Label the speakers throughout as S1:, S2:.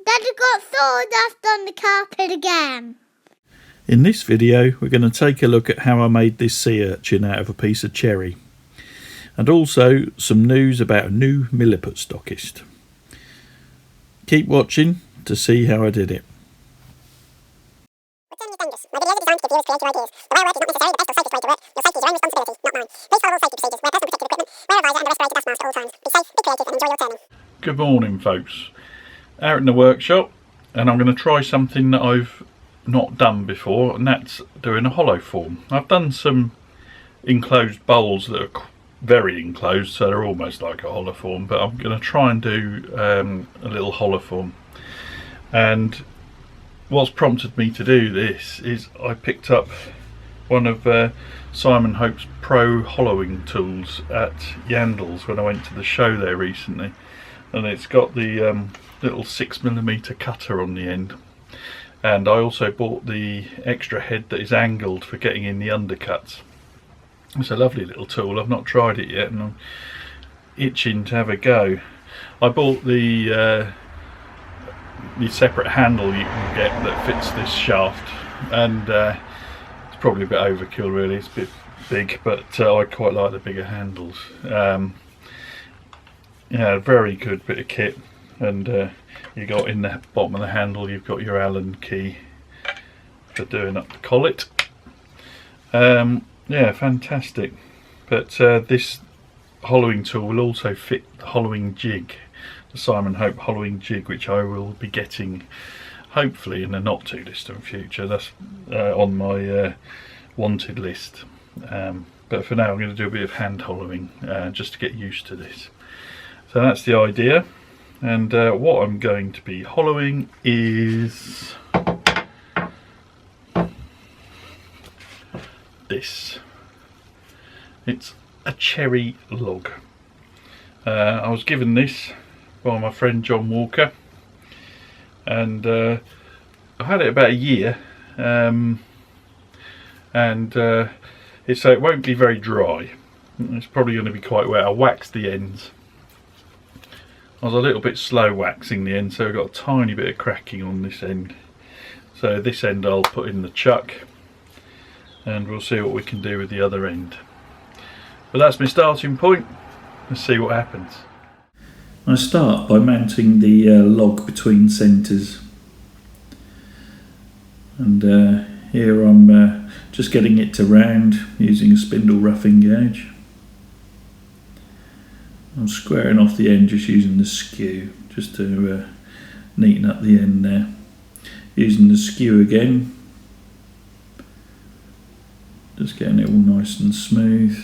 S1: Daddy got sawdust on the carpet again.
S2: In this video we're going to take a look at how I made this sea urchin out of a piece of cherry, and also some news about a new milliput stockist. Keep watching to see how I did it.
S3: Woodturning is dangerous. My videos are designed to give viewers creative ideas. The way I work is not necessarily the best or safest way to work. Your safety is your own responsibility, not mine. Please follow all safety procedures, wear personal protective equipment, wear a visor and a respirator gas mask at all times. Be safe, be creative and enjoy your turning.
S2: Good morning folks. Out in the workshop, and I'm going to try something that I've not done before, and that's doing a hollow form. I've done some enclosed bowls that are very enclosed, so they're almost like a hollow form, but I'm going to try and do a little hollow form. And what's prompted me to do this is I picked up one of Simon Hope's pro hollowing tools at Yandles when I went to the show there recently, and it's got the little 6mm cutter on the end, and I also bought the extra head that is angled for getting in the undercuts. It's a lovely little tool. I've not tried it yet and I'm itching to have a go. I bought the separate handle you can get that fits this shaft, and it's probably a bit overkill really, it's a bit big, but I quite like the bigger handles. Yeah, very good bit of kit, and you got in the bottom of the handle you've got your Allen key for doing up the collet. Yeah, fantastic. But this hollowing tool will also fit the hollowing jig, the Simon Hope hollowing jig, which I will be getting hopefully in the not too distant future. That's on my wanted list. But for now I'm going to do a bit of hand hollowing just to get used to this. So that's the idea, and what I'm going to be hollowing is this. It's a cherry log. I was given this by my friend John Walker, and I've had it about a year, and so it won't be very dry. It's probably going to be quite wet. I waxed the ends. I was a little bit slow waxing the end, so I've got a tiny bit of cracking on this end. So this end I'll put in the chuck, and we'll see what we can do with the other end. But that's my starting point. Let's see what happens. I start by mounting the log between centres, and here I'm just getting it to round using a spindle roughing gouge. I'm squaring off the end just using the skew, just to neaten up the end there. Using the skew again, just getting it all nice and smooth.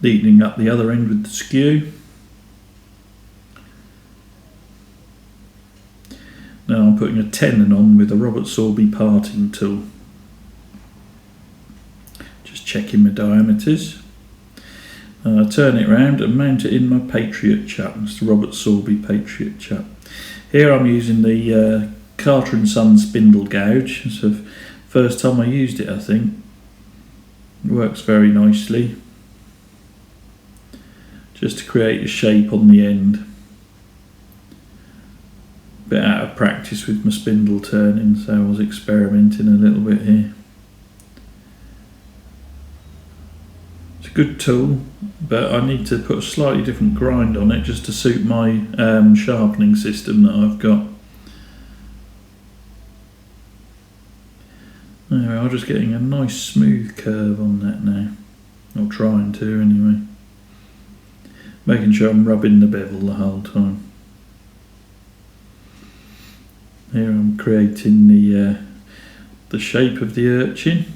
S2: Neatening up the other end with the skew. Now I'm putting a tenon on with a Sorby parting tool. Just checking my diameters. I turn it round and mount it in my Patriot chuck. It's the Sorby Patriot chuck. Here I'm using the Carter and Son Spindle gouge. It's the first time I used it, I think. It works very nicely. Just to create a shape on the end. Bit out of practice with my spindle turning, so I was experimenting a little bit here. It's a good tool, but I need to put a slightly different grind on it just to suit my sharpening system that I've got. Anyway, I'm just getting a nice smooth curve on that now, or trying to anyway. Making sure I'm rubbing the bevel the whole time. Here I'm creating the shape of the urchin.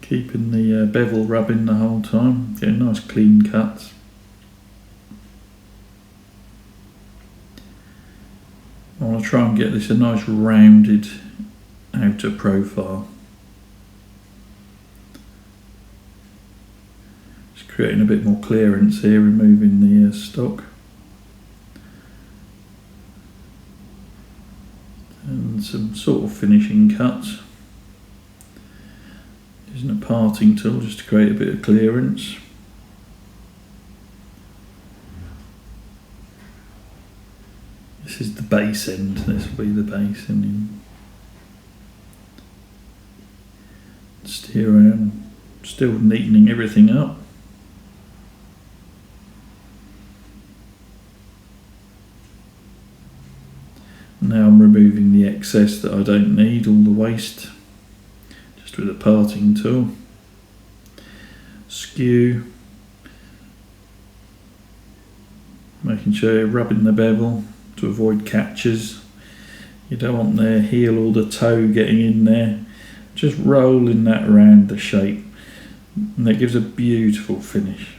S2: Keeping the bevel rubbing the whole time, getting nice clean cuts. I want to try and get this a nice rounded outer profile. Just creating a bit more clearance here, removing the stock. And some sort of finishing cuts. Using a parting tool just to create a bit of clearance. This is the base end, this will be the base end. Just here I am, still neatening everything up. Now I'm removing the excess that I don't need, all the waste, just with a parting tool. Skew, making sure you're rubbing the bevel to avoid catches. You don't want the heel or the toe getting in there. Just rolling that around the shape, and that gives a beautiful finish.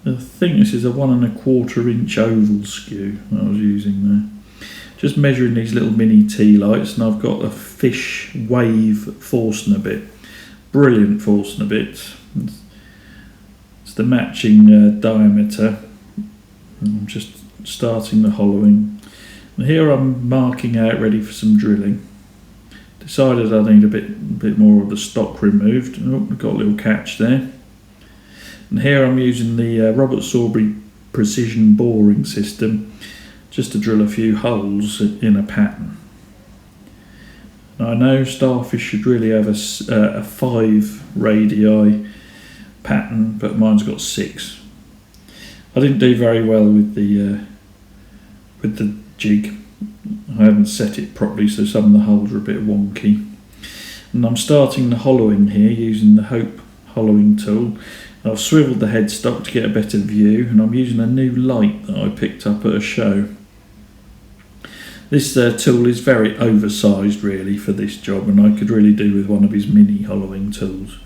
S2: I think this is a 1 1/4 inch oval skew that I was using there. Just measuring these little mini tea lights, and I've got a fish wave Forstner bit. Brilliant Forstner bit. It's the matching diameter. I'm just starting the hollowing. And here I'm marking out ready for some drilling. Decided I need a bit more of the stock removed. Oh, I've got a little catch there. And here I'm using the Robert Sorby precision boring system just to drill a few holes in a pattern. Now, I know starfish should really have a 5 radii pattern, but mine's got 6. I didn't do very well with the jig. I haven't set it properly, so some of the holes are a bit wonky. And I'm starting the hollowing here using the Hope hollowing tool. I've swiveled the headstock to get a better view, and I'm using a new light that I picked up at a show. This tool is very oversized really for this job, and I could really do with one of his mini hollowing tools.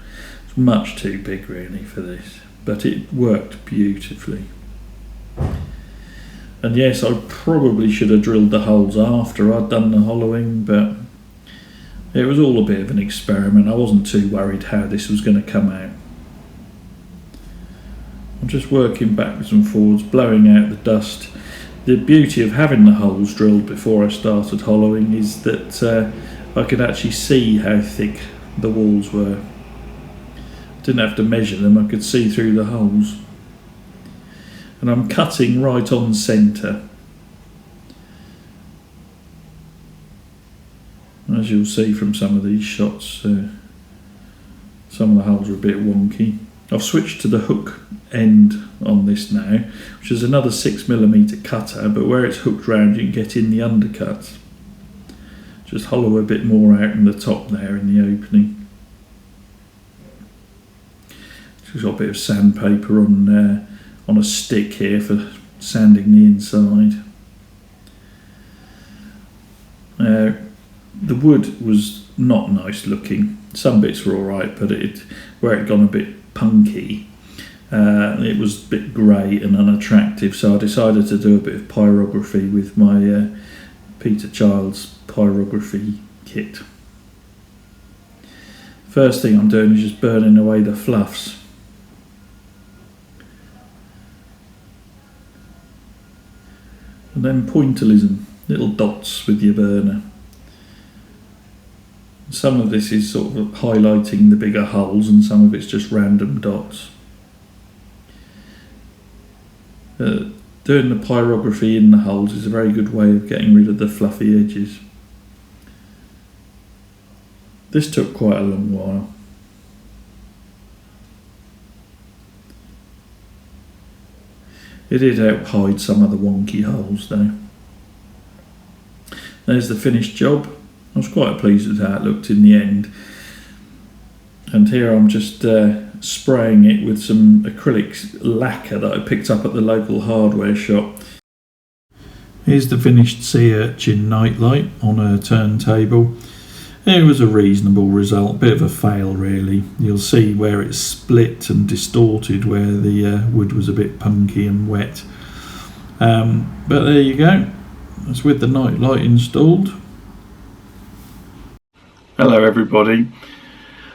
S2: It's much too big really for this, but it worked beautifully. And yes, I probably should have drilled the holes after I'd done the hollowing, but it was all a bit of an experiment. I wasn't too worried how this was going to come out. I'm just working backwards and forwards, blowing out the dust. The beauty of having the holes drilled before I started hollowing is that I could actually see how thick the walls were. I didn't have to measure them, I could see through the holes. And I'm cutting right on centre. As you'll see from some of these shots, some of the holes are a bit wonky. I've switched to the hook end on this now, which is another 6mm cutter, but where it's hooked round you can get in the undercuts. Just hollow a bit more out in the top there in the opening. Just got a bit of sandpaper on a stick here for sanding the inside. The wood was not nice looking. Some bits were alright, but where it gone a bit punky, it was a bit grey and unattractive, so I decided to do a bit of pyrography with my Peter Child's pyrography kit. First thing I'm doing is just burning away the fluffs. And then pointillism, little dots with your burner. Some of this is sort of highlighting the bigger holes, and some of it's just random dots. Doing the pyrography in the holes is a very good way of getting rid of the fluffy edges. This took quite a long while. It did help hide some of the wonky holes though. There's the finished job. I was quite pleased with how it looked in the end. And here I'm just spraying it with some acrylic lacquer that I picked up at the local hardware shop. Here's the finished sea urchin nightlight on a turntable. It was a reasonable result, bit of a fail really. You'll see where it's split and distorted where the wood was a bit punky and wet. But there you go, it's with the nightlight installed.
S4: Hello everybody.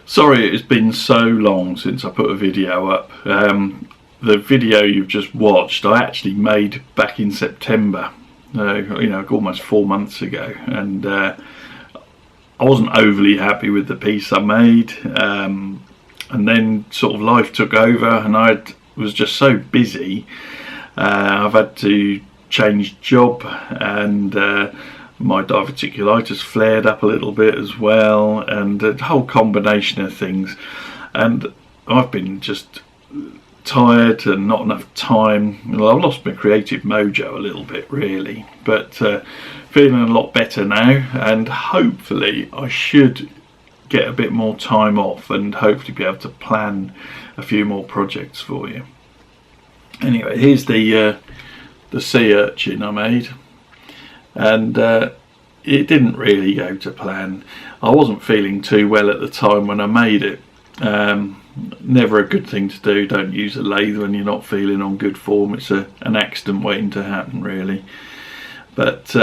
S4: Sorry it's been so long since I put a video up. The video you've just watched I actually made back in September, almost 4 months ago, and I wasn't overly happy with the piece I made, and then sort of life took over and I was just so busy I've had to change job, and my diverticulitis flared up a little bit as well, and a whole combination of things. And I've been just tired and not enough time. Well, I've lost my creative mojo a little bit, really, but feeling a lot better now, and hopefully I should get a bit more time off and hopefully be able to plan a few more projects for you. Anyway, here's the sea urchin I made, and it didn't really go to plan. I wasn't feeling too well at the time when I made it. Never a good thing to do. Don't use a lathe when you're not feeling on good form. It's an accident waiting to happen, really. But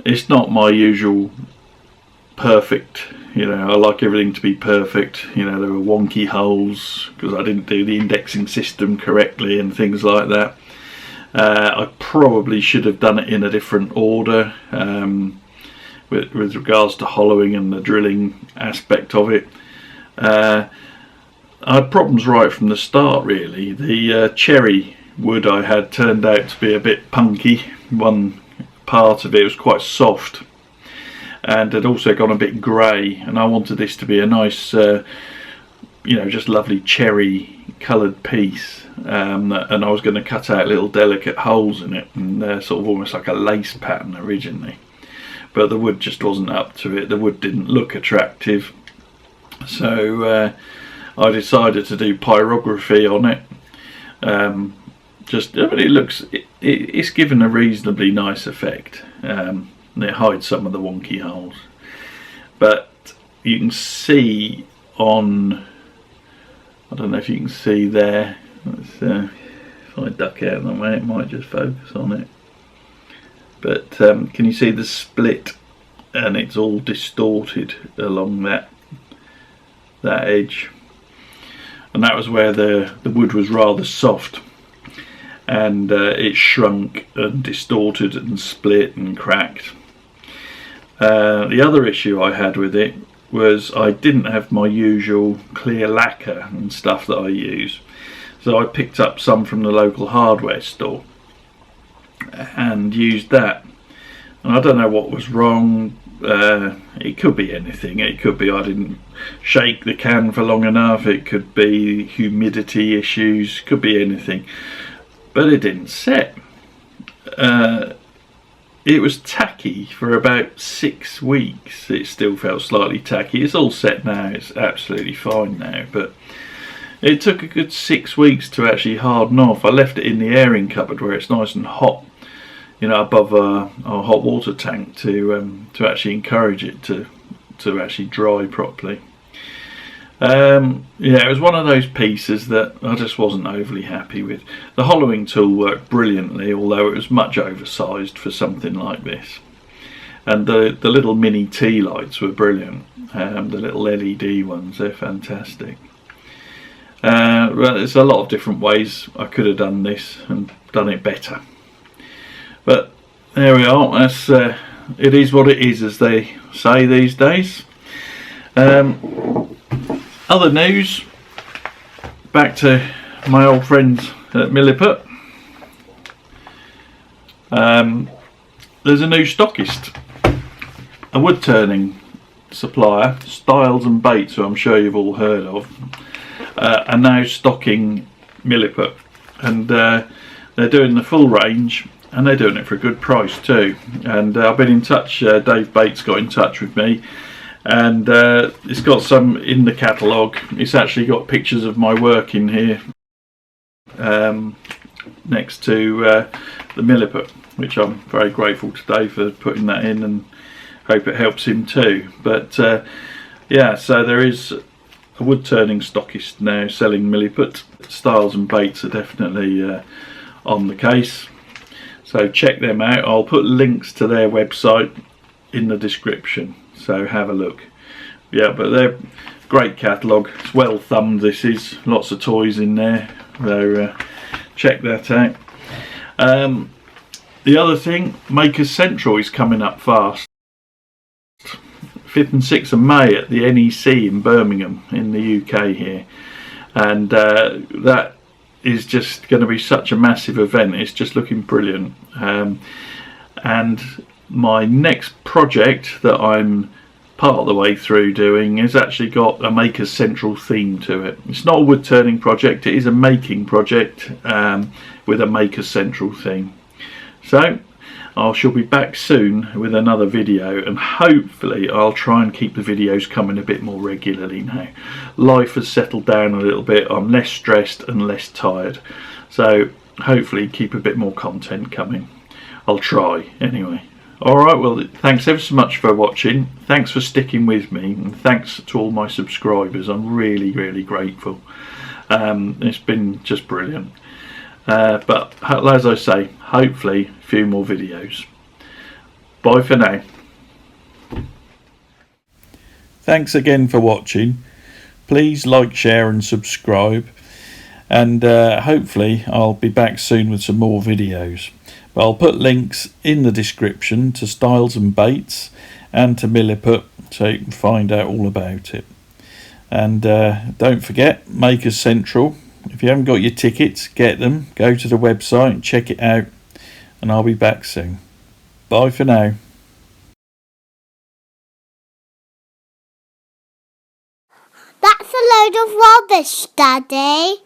S4: it's not my usual perfect, you know, I like everything to be perfect. You know, there were wonky holes because I didn't do the indexing system correctly and things like that. I probably should have done it in a different order with regards to hollowing and the drilling aspect of it. I had problems right from the start, really. The cherry wood I had turned out to be a bit punky. One part of it was quite soft and had also gone a bit grey, and I wanted this to be a nice, you know, just lovely cherry coloured piece, and I was going to cut out little delicate holes in it, and sort of almost like a lace pattern originally, but the wood just wasn't up to it. The wood didn't look attractive, so I decided to do pyrography on it. Just, I mean, it's given a reasonably nice effect. It hides some of the wonky holes, but you can see on, I don't know if you can see there, let's, if I duck out of the way it might just focus on it, but can you see the split, and it's all distorted along that edge, and that was where the wood was rather soft, and it shrunk and distorted and split and cracked. The other issue I had with it was I didn't have my usual clear lacquer and stuff that I use, so I picked up some from the local hardware store and used that, and I don't know what was wrong. It could be anything. It could be I didn't shake the can for long enough, it could be humidity issues, could be anything, but it didn't set. It was tacky for about 6 weeks. It still felt slightly tacky. It's all set now, it's absolutely fine now, but it took a good 6 weeks to actually harden off. I left it in the airing cupboard where it's nice and hot, you know, above our hot water tank, to actually encourage it to actually dry properly. Yeah, it was one of those pieces that I just wasn't overly happy with. The hollowing tool worked brilliantly, although it was much oversized for something like this. And the little mini tea lights were brilliant. The little LED ones, they're fantastic. Well, there's a lot of different ways I could have done this and done it better. But there we are. That's it is what it is, as they say these days. Other news, back to my old friends at Milliput. There's a new stockist, a wood turning supplier, Styles and Bates, who I'm sure you've all heard of, are now stocking Milliput, and they're doing the full range, and they're doing it for a good price too. And I've been in touch, Dave Bates got in touch with me, and it's got some in the catalogue. It's actually got pictures of my work in here, next to the Milliput, which I'm very grateful to Dave for putting that in, and hope it helps him too. But yeah, so there is a wood turning stockist now selling Milliput. Styles and Bates are definitely on the case, so check them out. I'll put links to their website in the description, so have a look. Yeah, but they're great catalogue. It's well thumbed, this is. Lots of toys in there, so check that out. The other thing, Makers Central is coming up fast. 5th and 6th of May at the NEC in Birmingham in the UK here, and that is just going to be such a massive event. It's just looking brilliant. And my next project that I'm part of the way through doing has actually got a maker's central theme to it. It's not a wood turning project, it is a making project with a maker's central theme. So I shall be back soon with another video, and hopefully I'll try and keep the videos coming a bit more regularly now. Life has settled down a little bit, I'm less stressed and less tired, so hopefully keep a bit more content coming. I'll try anyway. Alright, well, thanks ever so much for watching, thanks for sticking with me, and thanks to all my subscribers. I'm really grateful. It's been just brilliant. But as I say, hopefully a few more videos. Bye for now. Thanks again for watching. Please like, share and subscribe, and hopefully I'll be back soon with some more videos. But I'll put links in the description to Styles and Baits and to Milliput, so you can find out all about it. And don't forget, Makers Central. If you haven't got your tickets, get them. Go to the website and check it out. And I'll be back soon. Bye for now.
S1: That's a load of rubbish, Daddy.